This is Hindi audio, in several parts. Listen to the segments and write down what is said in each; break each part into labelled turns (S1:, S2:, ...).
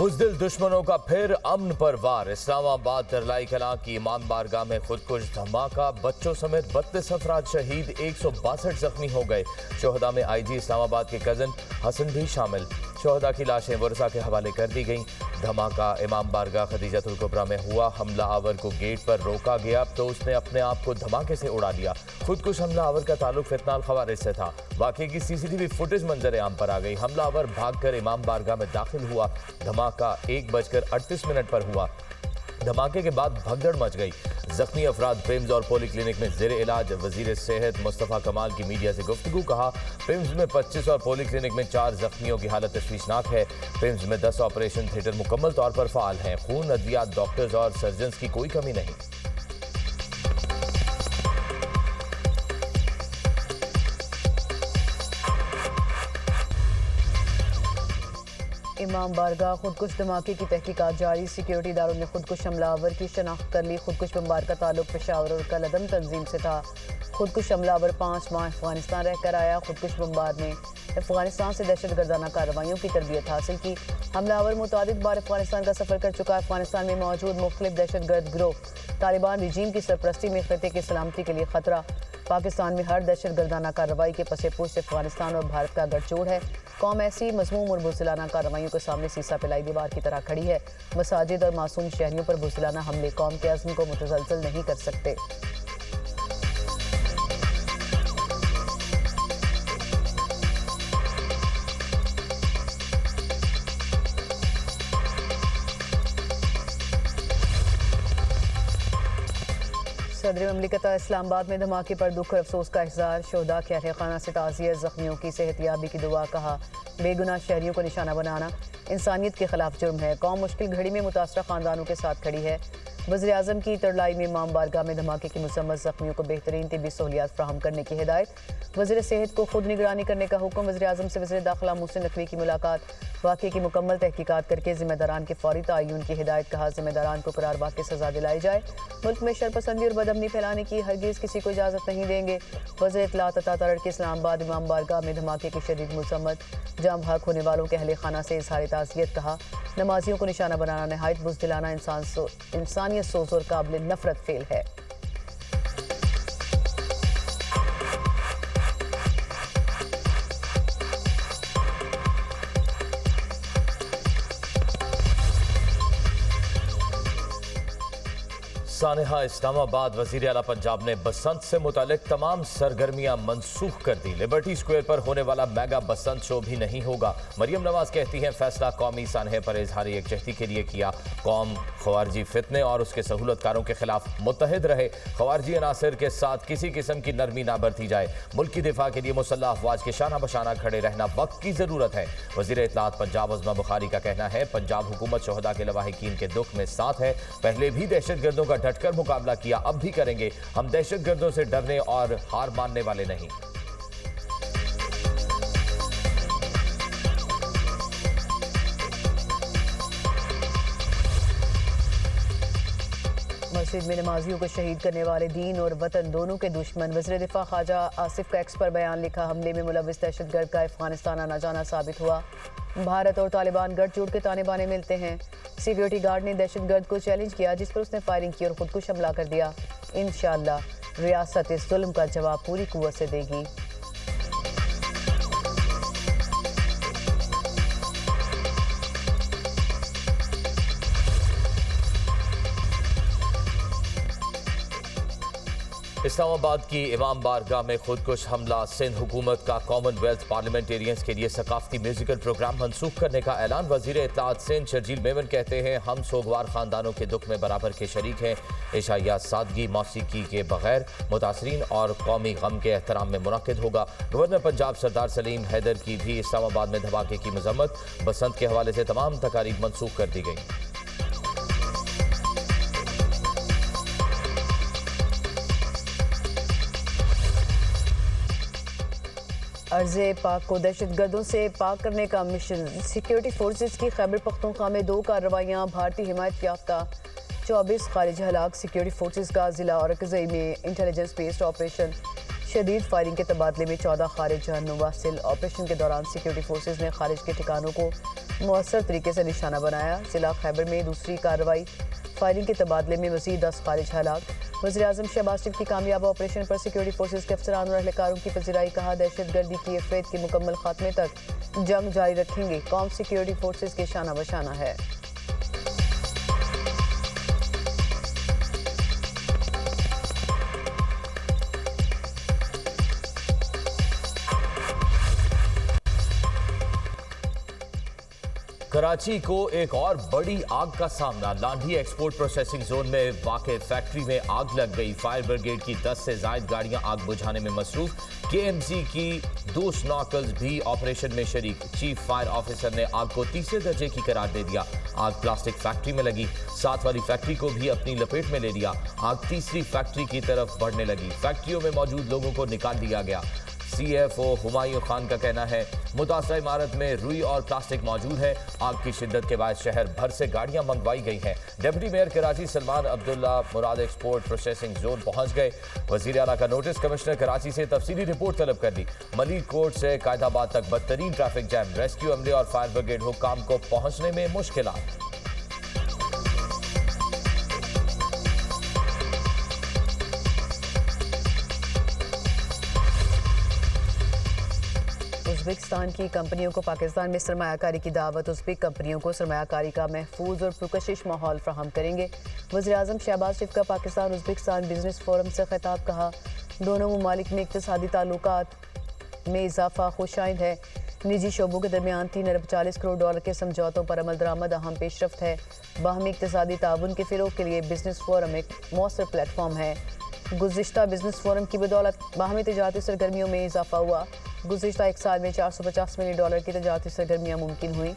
S1: बुज़दिल दुश्मनों का फिर अमन पर वार। इस्लामाबाद तरलाई कलां की इमाम बारगाह में खुदकुश धमाका, बच्चों समेत 32 अफराद शहीद, 162 जख्मी हो गए। शोहदा में आईजी इस्लामाबाद के कजन हसन भी शामिल। शोहदा की लाशें वर्सा के हवाले कर दी गईं। धमाका इमाम बारगाह खदीजतुल कुबरा में हुआ। हमला आवर को गेट पर रोका गया तो उसने अपने आप को धमाके से उड़ा दिया। खुदकुश हमला आवर का ताल्लुक फितनाल खवारिज से था। वाक़े की सीसीटीवी फुटेज मंजर आम पर आ गई। हमला आवर भागकर इमाम बारगाह में दाखिल हुआ। धमाका 1:38 पर हुआ। धमाके के बाद भगदड़ मच गई। जख्मी अफराद पिम्स और पोली क्लिनिक में जेर इलाज। वजीर सेहत मुस्तफ़ा कमाल की मीडिया से गुफ्तगू। कहा, पिम्स में 25 और पोली क्लिनिक में 4 जख्मियों की हालत तशवीशनाक है। पिम्स में 10 ऑपरेशन थिएटर मुकम्मल तौर पर फाल हैं। खून, अद्वियात, डॉक्टर्स और सर्जन्स की कोई कमी नहीं।
S2: इमाम बारगाह खुदकुश धमाके की तहकीकात जारी। सिक्योरिटी इदारों ने खुदकुश हमलावर की शनाख्त कर ली। खुदकुश बमबार का ताल्लुक पेशावर और कलअदम तंजीम से था। खुदकुश हमलावर 5 माह अफगानिस्तान रहकर आया। खुदकुश बमबार ने अफगानिस्तान से दहशत गर्दाना कार्रवाइयों की तरबियत हासिल की। हमलावर मुतादिद बार अफगानिस्तान का सफ़र कर चुका है। अफगानिस्तान में मौजूद मुख्तलिफ दहशत गर्द गिरोह तालिबान रिजीम की सरपरस्ती में खित्ते की सलामती के लिए खतरा। पाकिस्तान में हर दहशत गर्दाना कार्रवाई के पसे पुश अफगानिस्तान और भारत का गठजोड़ है। कौम ऐसी मजमूम और बुज़दिलाना कार्रवाइयों के सामने सीसा पिलाई दीवार की तरह खड़ी है। मसाजिद और मासूम शहरियों पर बुज़दिलाना हमले कौम के अज़्म को मुतज़लज़ल नहीं कर सकते। सदर ममलिकत इस्लामाबाद में धमाके पर दुख और अफसोस का इज़हार। शोहदा के अहले खाना से ताज़ियत, ज़ख्मियों की सेहतयाबी की दुआ। कहा, बेगुनाह शहरियों को निशाना बनाना इंसानियत के खिलाफ जुर्म है। कौम मुश्किल घड़ी में मुतासरा ख़ानदानों के साथ खड़ी है। वज़ीर आज़म की तरलाई में इमाम बारगाह में धमाके की मुसम्मत ज़ख्मियों को बेहतरीन तिब्बी सहूलियात फ़राहम करने की हिदायत। वज़ीर सेहत को खुद निगरानी करने का हुक्म। वज़ीर आज़म से वज़ीर दाखिला मोहसिन नकवी की मुलाकात। वाक़े की मुकम्मल तहकीकात करके ज़िम्मेदारान के फौरी तयन की हिदायत। कहा, ज़िम्मेदारान को करार वाक़ई सज़ा दिलाई जाए। मुल्क में शरपसंदी और बदअमनी फैलाने की हरगिज़ किसी को इजाज़त नहीं देंगे। वज़ीर इत्तलात अता तरर के इस्लामाबाद इमाम बारगाह में धमाके की शदीद मुसम्मत। जाम हक होने वालों के अहले खाना से इज़हार ताज़ियत। कहा, नमाजियों को निशाना बनाना नहायत बुज़दिलाना, इंसानियत सोज़ और काबिल नफ़रत फेल है।
S1: सानेहा इस्लामाबाद वज़ीर आला पंजाब ने बसंत से मुतालिक तमाम सरगर्मियां मनसूख कर दी। लिबर्टी स्क्वायर पर होने वाला मेगा बसंत शो भी नहीं होगा। मरियम नवाज कहती हैं, फैसला कौमी सानहे पर इजहारी यकजहती के लिए किया। कौम खवारजी फितने और उसके सहूलतकारों के खिलाफ मुत्तहिद रहे। खवारजी अनासर के साथ किसी किस्म की नरमी ना बरती जाए। मुल्क की दिफा के लिए मुसल्लह अफवाज के शाना बशाना खड़े रहना वक्त की ज़रूरत है। वज़ीर इत्तलात पंजाब अज़मा बुखारी का कहना है, पंजाब हुकूमत शोहदा के लवाहिकीन के दुख में साथ है। पहले भी दहशत गर्दों का डटकर मुकाबला किया, अब भी करेंगे। हम दहशत गर्दों से डरने और हार मानने वाले नहीं।
S2: मस्जिद में नमाजियों को शहीद करने वाले दीन और वतन दोनों के दुश्मन। वज़ीर दिफा ख्वाजा आसिफ का एक्स पर बयान लिखा, हमले में मुलव्विस दहशतगर्द का अफगानिस्तान आना जाना साबित हुआ। भारत और तालिबान गठजोड़ के ताने बाने मिलते हैं। सिक्योरिटी गार्ड ने दहशतगर्द को चैलेंज किया, जिस पर उसने फायरिंग की और खुदकुश हमला कर दिया। इंशाअल्लाह रियासत इस जुल्म का जवाब पूरी कुव्वत से देगी।
S1: इस्लामाबाद की इमाम बारगाह में खुदकुश हमला। सिंध हुकूमत का कॉमनवेल्थ पार्लियामेंटेरियंस के लिए सकाफती म्यूजिकल प्रोग्राम मनसूख करने का ऐलान। वज़ीर इत्तलात सिंध शर्जील मेमन कहते हैं, हम सोगवार खानदानों के दुख में बराबर के शरीक हैं। इशाया सादगी मौसीकी के बगैर मुतासरीन और कौमी गम के एहतराम में मुनक़िद होगा। गवर्नर पंजाब सरदार सलीम हैदर की भी इस्लामाबाद में धमाके की मजम्मत। बसंत के हवाले से तमाम तकारीब मनसूख कर दी गई।
S2: अर्ज़े पाक को दहशतगर्दों से पाक करने का मिशन। सिक्योरिटी फोर्सेस की खैबर पख्तूनख्वा में 2 कार्रवाइयाँ। भारतीय हिमायत याफ्ता 24 खारिज हलाक। सिक्योरिटी फोर्सेस का ज़िला और अकज़ई में इंटेलिजेंस बेस्ड ऑपरेशन। शदीद फायरिंग के तबादले में 14 खारिज जहन नवासिल। ऑपरेशन के दौरान सिक्योरिटी फोर्सेज ने खारिज के ठिकानों को मौसर तरीके से निशाना बनाया। जिला खैबर में दूसरी कार्रवाई फायरिंग के तबादले में मजीद 10 खारिज हलाक। वज़ीर-ए-आज़म शहबाज शरीफ की कामयाब ऑपरेशन पर सिक्योरिटी फोर्सेज के अफसरान और अहलकारों की पजीराई। कहा, दहशतगर्दी की अफरेद के मुकम्मल खात्मे तक जंग जारी रखेंगे। कौम सिक्योरिटी फोर्सेज के शाना बशाना है।
S1: कराची को एक और बड़ी आग का सामना। लांडी एक्सपोर्ट प्रोसेसिंग जोन में वाक़े फैक्ट्री में आग लग गई। फायर ब्रिगेड की 10 से ज़ायद गाड़ियां आग बुझाने में मसरूफ। केएमसी की 2 स्नॉकल्स भी ऑपरेशन में शरीक। चीफ फायर ऑफिसर ने आग को तीसरे दर्जे की करार दे दिया। आग प्लास्टिक फैक्ट्री में लगी। साथ वाली फैक्ट्री को भी अपनी लपेट में ले लिया। आग तीसरी फैक्ट्री की तरफ बढ़ने लगी। फैक्ट्रियों में मौजूद लोगों को निकाल दिया गया। CFO हुमायूं खान का कहना है, मुतासरा इमारत में रुई और प्लास्टिक मौजूद है। आग की शिद्दत के बाद शहर भर से गाड़ियां मंगवाई गई हैं। डिप्टी मेयर कराची सलमान अब्दुल्ला मुराद एक्सपोर्ट प्रोसेसिंग जोन पहुंच गए। वजीर आला का नोटिस। कमिश्नर कराची से तफसीली रिपोर्ट तलब कर दी। मलिक कोर्ट से कायदाबाद तक बदतरीन ट्रैफिक जैम। रेस्क्यू अमले और फायर ब्रिगेड हुक्काम को पहुंचने में मुश्किलात।
S2: उज़्बेकिस्तान की कंपनियों को पाकिस्तान में सरमायाकारी की दावत। उज़्बेक कंपनियों को सरमायाकारी का महफूज और पुरकशिश माहौल फ्राहम करेंगे। वज़ीर-ए-आज़म शहबाज शरीफ का पाकिस्तान उज़्बेकिस्तान बिजनेस फोरम से खिताब। कहा, दोनों ममालिक में इक़्तिसादी ताल्लुकात में इजाफा खुशाइंद है। निजी शोबों के दरमियान $3 अरब 40 करोड़ के समझौतों पर अमल दरामद अहम पेशरफ्त है। बाहमी इक़्तिसादी ताउन के फ़रोग़ के लिए बिजनेस फोरम एक मौसर प्लेटफॉर्म है। गुज़िश्ता बिजनेस फोरम की बदौलत बाहमी तिजारती सरगर्मियों में इजाफा हुआ। गुज़िश्ता एक साल में $450 मिलियन की तिजारती सरगर्मियाँ मुमकिन हुई।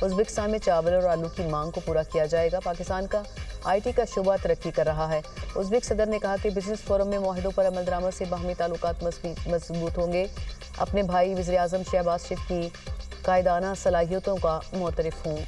S2: उज़्बेकिस्तान में चावल और आलू की मांग को पूरा किया जाएगा। पाकिस्तान का IT का शुबा तरक्की कर रहा है। उज़्बेक सदर ने कहा कि बिजनेस फोरम में मुआहदों पर अमल दरामद से बाहमी ताल्लुकात मजबूत होंगे। अपने भाई वज़ीर-ए-आज़म शहबाज शरीफ की कायदाना सलाहियतों का मोतरफ हूँ।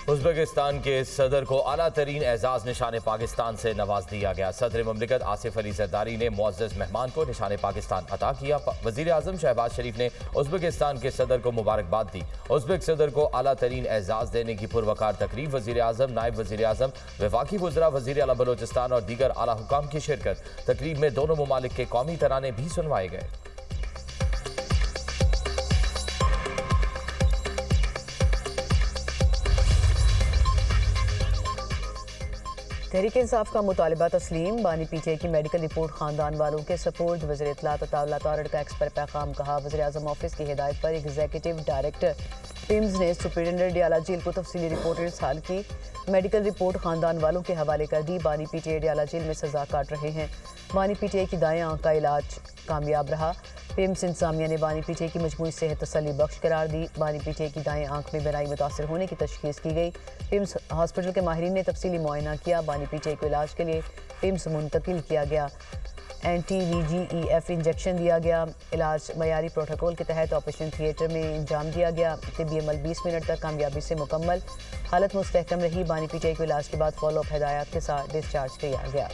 S1: उज़्बेकिस्तान के सदर को आला तरीन एजाज निशान पाकिस्तान से नवाज दिया गया। सदर ममलिकत आसिफ अली जरदारी ने मुअज़्ज़ज़ मेहमान को निशान पाकिस्तान अता किया। वज़ीर-ए-आज़म शहबाज शरीफ ने उज़्बेकिस्तान के सदर को मुबारकबाद दी। उज़्बेक सदर को आला तरीन एजाज देने की पुरवकार तकरीब। वज़ीर-ए-आज़म, नायब वज़ीर-ए-आज़म, वफाकी वज़रा, वज़ीर आला बलोचिस्तान और दीगर आला हुकाम की शिरकत। तकरीब में दोनों ममालिक के कौमी तराने भी सुनवाए गए।
S2: तहरीक इंसाफ का मुतालबा तस्लीम। बानी PTI की मेडिकल रिपोर्ट खानदान वालों के सपोर्ट। वज़ीर इत्तलात अताउल्लाह तारड़ का एक्स पर पैगाम। कहा, वज़ीर-ए-आज़म ऑफिस की हिदायत पर एग्जीक्यूटिव डायरेक्टर पिम्स ने सुपरिटेंडेंट डियाला जेल को तफसीली रिपोर्ट इरसाल की। मेडिकल रिपोर्ट खानदान वालों के हवाले कर दी। बानी PTI डियाला जेल में सजा काट रहे हैं। बानी PTI की दाएं आंख का इलाज कामयाब रहा। पिम्स इंतजामिया ने बानी PTI की मजमूई सेहत तसल्ली बख्श करार दी। बानी PTI की दाएं आंख में बिनाई मुतासर होने की तशखीस की गई। पिम्स हॉस्पिटल के माहिरीन ने तफसीली मुआयना किया। बानी PTI को इलाज के लिए पिम्स मुंतकिल किया गया। anti-VGEF इंजेक्शन दिया गया। इलाज मयारी प्रोटोकॉल के तहत ऑपरेशन थिएटर में अंजाम दिया गया। तिब्बी अमल 20 मिनट तक कामयाबी से मुकम्मल। हालत मुस्तहकम रही। बानी PTI को इलाज के बाद फॉलोअप हिदायत के साथ डिस्चार्ज किया गया।